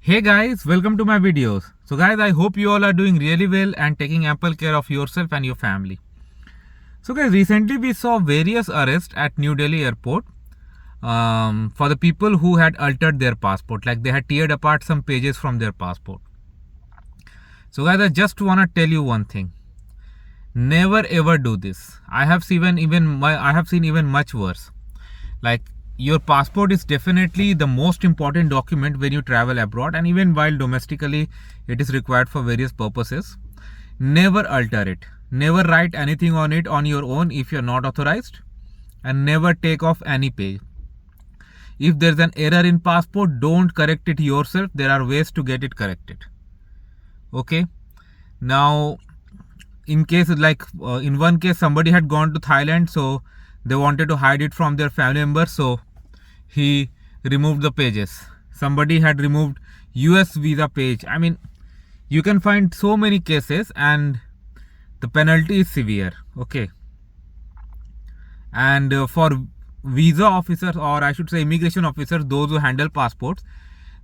Hey guys, welcome to my videos. So guys, I hope you all are doing really well and taking ample care of yourself and your family. So guys, recently we saw various arrests at New Delhi airport for the people who had altered their passport, like they had teared apart some pages from their passport. So guys, I just want to tell you one thing. Never ever do this. I have seen even much worse. Like, your passport is definitely the most important document when you travel abroad, and even while domestically it is required for various purposes. Never alter it. Never write anything on it on your own if you're not authorized, and never take off any page. If there's an error in passport, don't correct it yourself. There are ways to get it corrected. Okay. Now, in case in one case somebody had gone to Thailand, so they wanted to hide it from their family members, so he removed the pages. Somebody had removed US visa page. I mean, you can find so many cases, and the penalty is severe. Okay. And for visa officers, or I should say immigration officers, those who handle passports,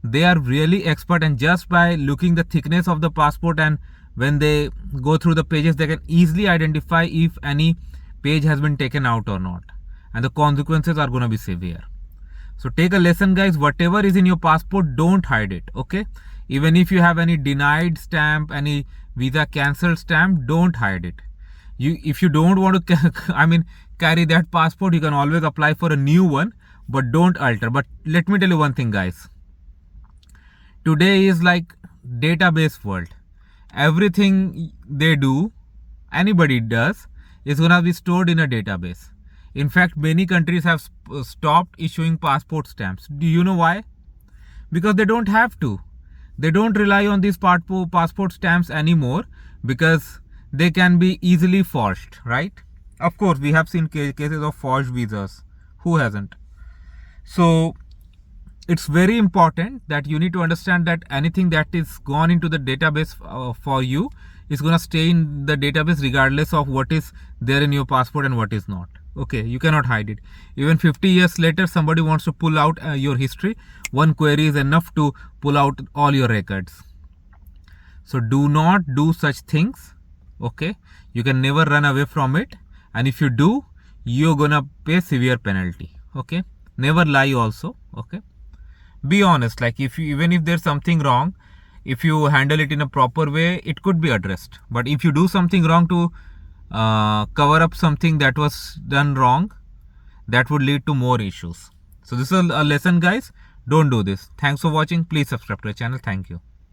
they are really expert, and just by looking the thickness of the passport, and when they go through the pages, they can easily identify if any page has been taken out or not, and the consequences are going to be severe. So take a lesson, guys. Whatever is in your passport, don't hide it. Okay. Even if you have any denied stamp, any visa cancelled stamp, don't hide it. If you don't want to carry that passport, you can always apply for a new one, but don't alter. But let me tell you one thing, guys. Today is like database world. Everything they do, anybody does, is going to be stored in a database. In fact, many countries have stopped issuing passport stamps. Do you know why? Because they don't have to. They don't rely on these passport stamps anymore, because they can be easily forged, right? Of course, we have seen cases of forged visas. Who hasn't? So it's very important that you need to understand that anything that is gone into the database for you is going to stay in the database regardless of what is there in your passport and what is not. Okay, you cannot hide it. Even 50 years later, somebody wants to pull out your history, one query is enough to pull out all your records. So do not do such things. Okay, you can never run away from it, and if you do, you're gonna pay severe penalty. Okay, never lie also. Okay, be honest. Like, even if there's something wrong, if you handle it in a proper way, it could be addressed. But if you do something wrong to cover up something that was done wrong, that would lead to more issues. So this is a lesson, guys. Don't do this. Thanks for watching. Please subscribe to the channel. Thank you.